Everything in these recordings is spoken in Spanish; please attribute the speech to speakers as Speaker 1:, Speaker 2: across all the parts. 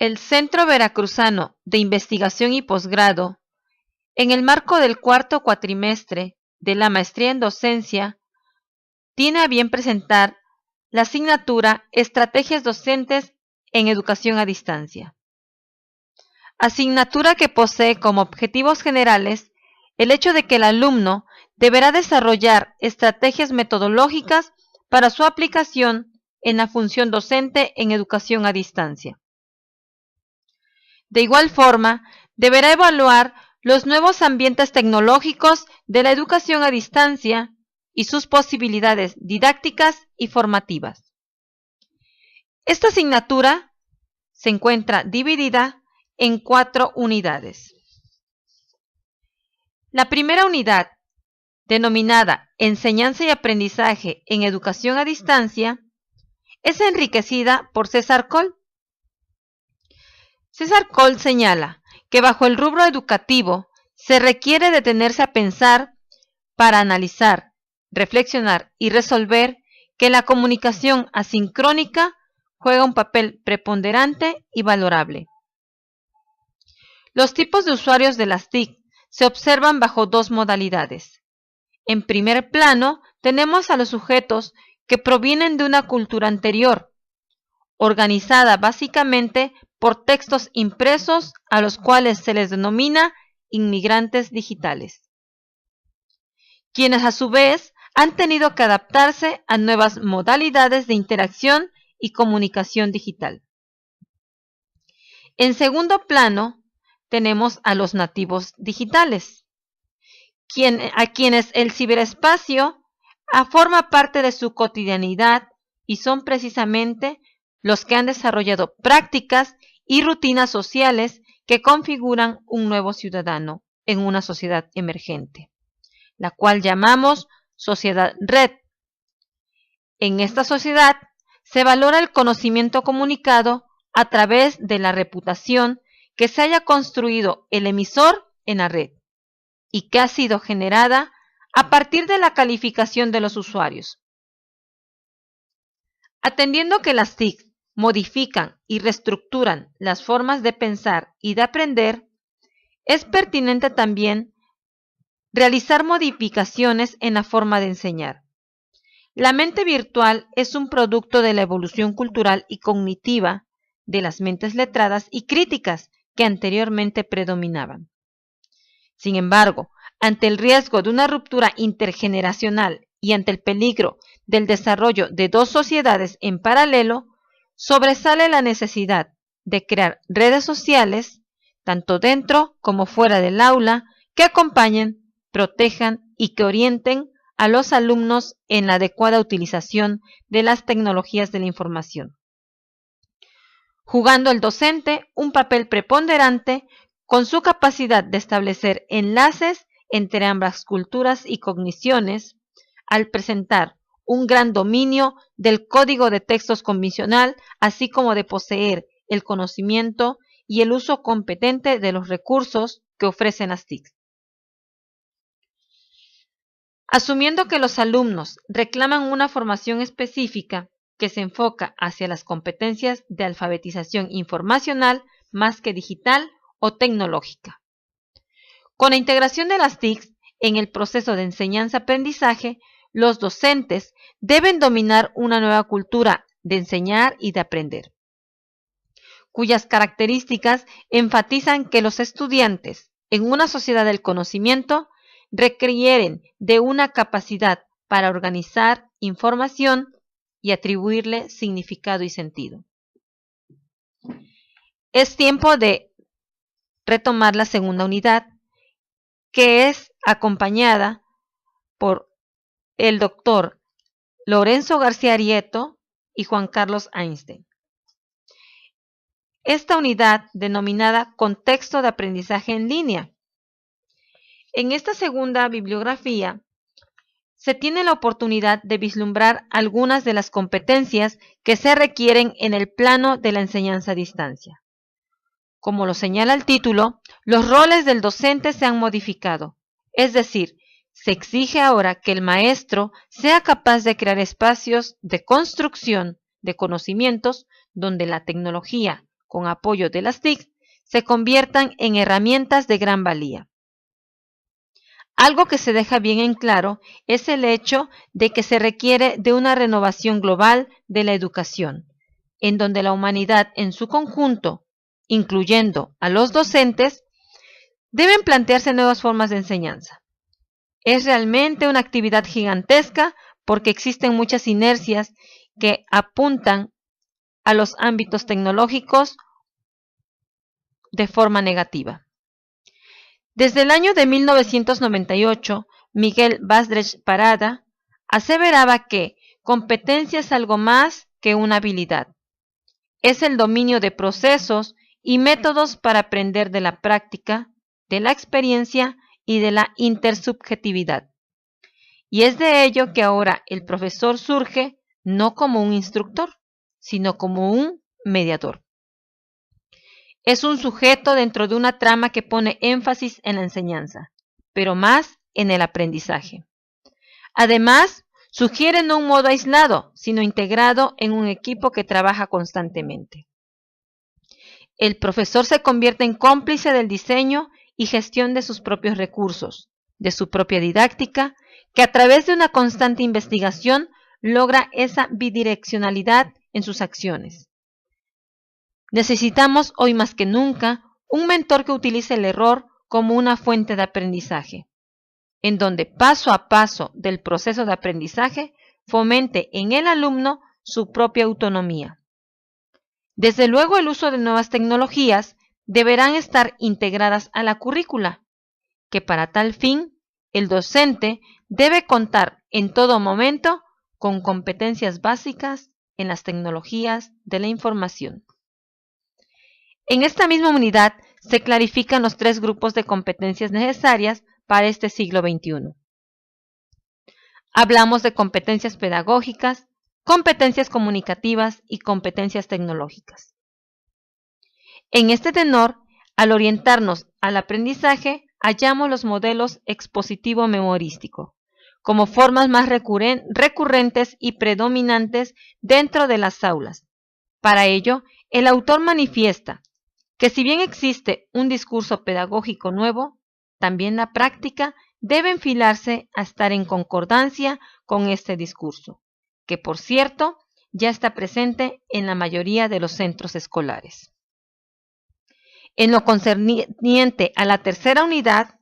Speaker 1: El Centro Veracruzano de Investigación y Posgrado, en el marco del cuarto cuatrimestre de la Maestría en Docencia, tiene a bien presentar la asignatura Estrategias Docentes en Educación a Distancia. Asignatura que posee como objetivos generales el hecho de que el alumno deberá desarrollar estrategias metodológicas para su aplicación en la función docente en educación a distancia. De igual forma, deberá evaluar los nuevos ambientes tecnológicos de la educación a distancia y sus posibilidades didácticas y formativas. Esta asignatura se encuentra dividida en 4 unidades. La primera unidad, denominada Enseñanza y Aprendizaje en Educación a Distancia, es enriquecida por César Coll. César Coll señala que bajo el rubro educativo se requiere detenerse a pensar para analizar, reflexionar y resolver que la comunicación asincrónica juega un papel preponderante y valorable. Los tipos de usuarios de las TIC se observan bajo 2 modalidades. En primer plano tenemos a los sujetos que provienen de una cultura anterior, organizada básicamente por textos impresos a los cuales se les denomina inmigrantes digitales, quienes a su vez han tenido que adaptarse a nuevas modalidades de interacción y comunicación digital. En segundo plano, tenemos a los nativos digitales, a quienes el ciberespacio forma parte de su cotidianidad y son precisamente los que han desarrollado prácticas y rutinas sociales que configuran un nuevo ciudadano en una sociedad emergente, la cual llamamos sociedad red. En esta sociedad se valora el conocimiento comunicado a través de la reputación que se haya construido el emisor en la red y que ha sido generada a partir de la calificación de los usuarios. Atendiendo que las TIC modifican y reestructuran las formas de pensar y de aprender, es pertinente también realizar modificaciones en la forma de enseñar. La mente virtual es un producto de la evolución cultural y cognitiva de las mentes letradas y críticas que anteriormente predominaban. Sin embargo, ante el riesgo de una ruptura intergeneracional y ante el peligro del desarrollo de 2 sociedades en paralelo, sobresale la necesidad de crear redes sociales, tanto dentro como fuera del aula, que acompañen, protejan y que orienten a los alumnos en la adecuada utilización de las tecnologías de la información, jugando el docente un papel preponderante con su capacidad de establecer enlaces entre ambas culturas y cogniciones, al presentar un gran dominio del código de textos convencional, así como de poseer el conocimiento y el uso competente de los recursos que ofrecen las TIC. Asumiendo que los alumnos reclaman una formación específica que se enfoca hacia las competencias de alfabetización informacional más que digital o tecnológica. Con la integración de las TIC en el proceso de enseñanza-aprendizaje, los docentes deben dominar una nueva cultura de enseñar y de aprender, cuyas características enfatizan que los estudiantes en una sociedad del conocimiento requieren de una capacidad para organizar información y atribuirle significado y sentido. Es tiempo de retomar la segunda unidad, que es acompañada por el doctor Lorenzo García Arieto y Juan Carlos Einstein. Esta unidad denominada Contexto de Aprendizaje en Línea. En esta segunda bibliografía se tiene la oportunidad de vislumbrar algunas de las competencias que se requieren en el plano de la enseñanza a distancia. Como lo señala el título, los roles del docente se han modificado, es decir, se exige ahora que el maestro sea capaz de crear espacios de construcción de conocimientos donde la tecnología, con apoyo de las TIC, se conviertan en herramientas de gran valía. Algo que se deja bien en claro es el hecho de que se requiere de una renovación global de la educación, en donde la humanidad en su conjunto, incluyendo a los docentes, deben plantearse nuevas formas de enseñanza. Es realmente una actividad gigantesca porque existen muchas inercias que apuntan a los ámbitos tecnológicos de forma negativa. Desde el año de 1998, Miguel Vázquez Parada aseveraba que competencia es algo más que una habilidad. Es el dominio de procesos y métodos para aprender de la práctica, de la experiencia y de la intersubjetividad. Y es de ello que ahora el profesor surge no como un instructor, sino como un mediador. Es un sujeto dentro de una trama que pone énfasis en la enseñanza, pero más en el aprendizaje. Además, sugiere no un modo aislado, sino integrado en un equipo que trabaja constantemente. El profesor se convierte en cómplice del diseño y gestión de sus propios recursos, de su propia didáctica, que a través de una constante investigación logra esa bidireccionalidad en sus acciones. Necesitamos hoy más que nunca un mentor que utilice el error como una fuente de aprendizaje, en donde paso a paso del proceso de aprendizaje fomente en el alumno su propia autonomía. Desde luego, el uso de nuevas tecnologías deberán estar integradas a la currícula, que para tal fin el docente debe contar en todo momento con competencias básicas en las tecnologías de la información. En esta misma unidad se clarifican los 3 grupos de competencias necesarias para este siglo XXI. Hablamos de competencias pedagógicas, competencias comunicativas y competencias tecnológicas. En este tenor, al orientarnos al aprendizaje, hallamos los modelos expositivo-memorístico, como formas más recurrentes y predominantes dentro de las aulas. Para ello, el autor manifiesta que si bien existe un discurso pedagógico nuevo, también la práctica debe enfilarse a estar en concordancia con este discurso, que por cierto ya está presente en la mayoría de los centros escolares. En lo concerniente a la tercera unidad,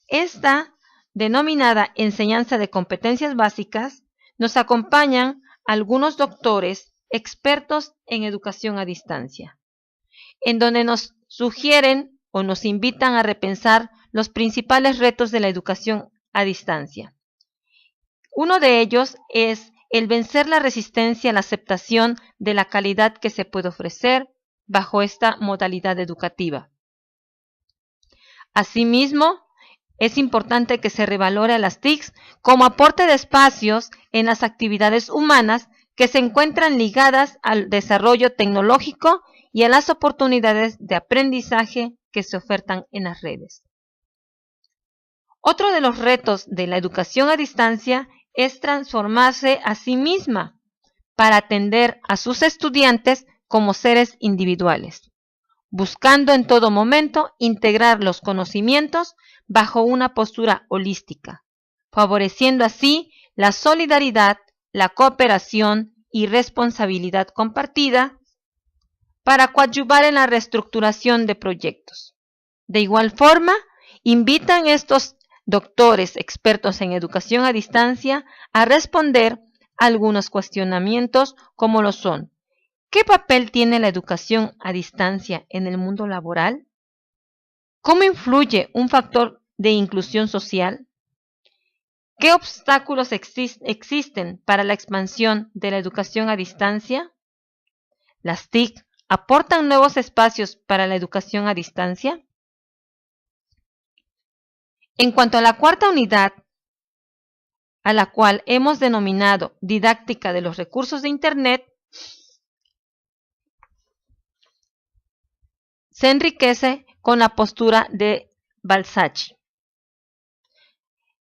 Speaker 1: esta denominada enseñanza de competencias básicas, nos acompañan algunos doctores expertos en educación a distancia, en donde nos sugieren o nos invitan a repensar los principales retos de la educación a distancia. Uno de ellos es el vencer la resistencia a la aceptación de la calidad que se puede ofrecer bajo esta modalidad educativa. Asimismo, es importante que se revalore a las TICs como aporte de espacios en las actividades humanas que se encuentran ligadas al desarrollo tecnológico y a las oportunidades de aprendizaje que se ofertan en las redes. Otro de los retos de la educación a distancia es transformarse a sí misma para atender a sus estudiantes como seres individuales, buscando en todo momento integrar los conocimientos bajo una postura holística, favoreciendo así la solidaridad, la cooperación y responsabilidad compartida para coadyuvar en la reestructuración de proyectos. De igual forma, invitan estos doctores expertos en educación a distancia a responder a algunos cuestionamientos como lo son: ¿qué papel tiene la educación a distancia en el mundo laboral? ¿Cómo influye un factor de inclusión social? ¿Qué obstáculos existen para la expansión de la educación a distancia? ¿Las TIC aportan nuevos espacios para la educación a distancia? En cuanto a la cuarta unidad, a la cual hemos denominado Didáctica de los recursos de Internet, se enriquece con la postura de Balzacchi,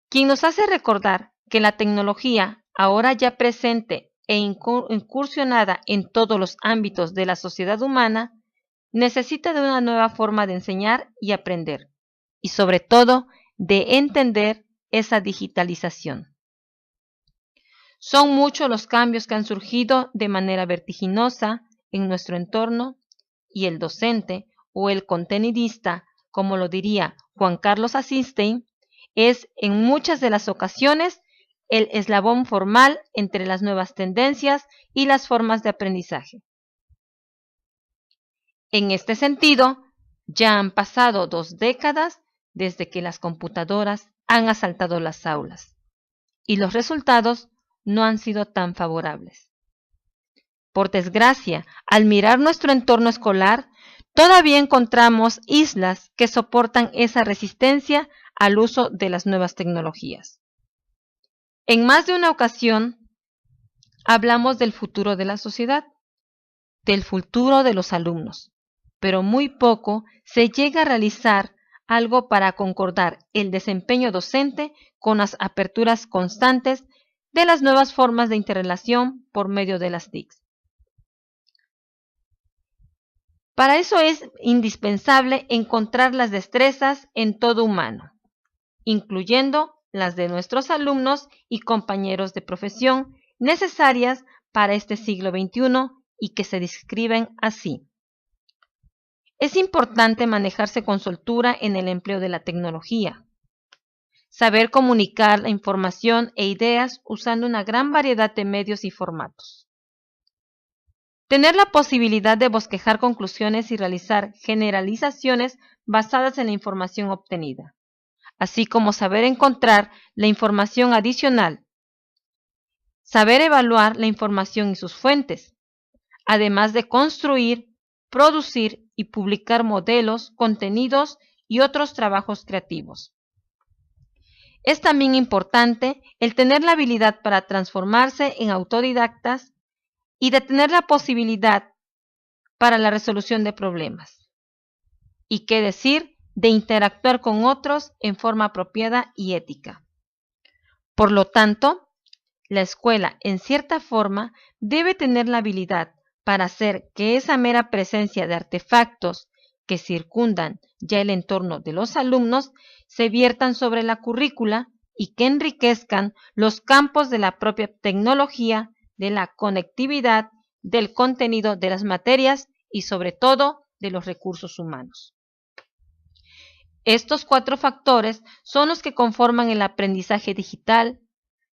Speaker 1: quien nos hace recordar que la tecnología, ahora ya presente e incursionada en todos los ámbitos de la sociedad humana, necesita de una nueva forma de enseñar y aprender, y sobre todo de entender esa digitalización. Son muchos los cambios que han surgido de manera vertiginosa en nuestro entorno y el docente o el contenidista, como lo diría Juan Carlos Asisstein, es en muchas de las ocasiones el eslabón formal entre las nuevas tendencias y las formas de aprendizaje. En este sentido, ya han pasado 2 décadas desde que las computadoras han asaltado las aulas y los resultados no han sido tan favorables. Por desgracia, al mirar nuestro entorno escolar, todavía encontramos islas que soportan esa resistencia al uso de las nuevas tecnologías. En más de una ocasión, hablamos del futuro de la sociedad, del futuro de los alumnos, pero muy poco se llega a realizar algo para concordar el desempeño docente con las aperturas constantes de las nuevas formas de interrelación por medio de las TICs. Para eso es indispensable encontrar las destrezas en todo humano, incluyendo las de nuestros alumnos y compañeros de profesión necesarias para este siglo XXI y que se describen así. Es importante manejarse con soltura en el empleo de la tecnología, saber comunicar la información e ideas usando una gran variedad de medios y formatos. Tener la posibilidad de bosquejar conclusiones y realizar generalizaciones basadas en la información obtenida, así como saber encontrar la información adicional, saber evaluar la información y sus fuentes, además de construir, producir y publicar modelos, contenidos y otros trabajos creativos. Es también importante el tener la habilidad para transformarse en autodidactas y de tener la posibilidad para la resolución de problemas. Y qué decir de interactuar con otros en forma apropiada y ética. Por lo tanto, la escuela, en cierta forma, debe tener la habilidad para hacer que esa mera presencia de artefactos que circundan ya el entorno de los alumnos se viertan sobre la currícula y que enriquezcan los campos de la propia tecnología, de la conectividad, del contenido de las materias y sobre todo de los recursos humanos. Estos 4 factores son los que conforman el aprendizaje digital,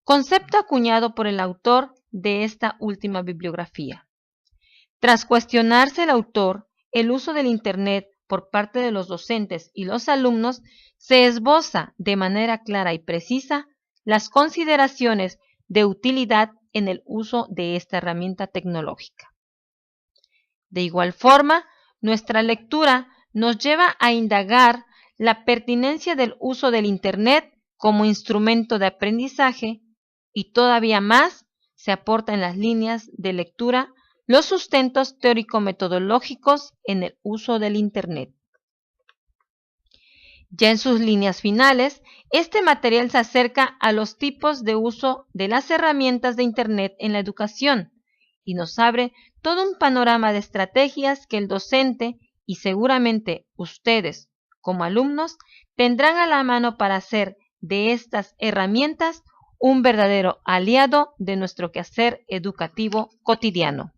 Speaker 1: concepto acuñado por el autor de esta última bibliografía. Tras cuestionarse el autor el uso del Internet por parte de los docentes y los alumnos, se esboza de manera clara y precisa las consideraciones de utilidad en el uso de esta herramienta tecnológica. De igual forma, nuestra lectura nos lleva a indagar la pertinencia del uso del Internet como instrumento de aprendizaje y todavía más se aporta en las líneas de lectura los sustentos teórico-metodológicos en el uso del Internet. Ya en sus líneas finales, este material se acerca a los tipos de uso de las herramientas de Internet en la educación y nos abre todo un panorama de estrategias que el docente y seguramente ustedes, como alumnos, tendrán a la mano para hacer de estas herramientas un verdadero aliado de nuestro quehacer educativo cotidiano.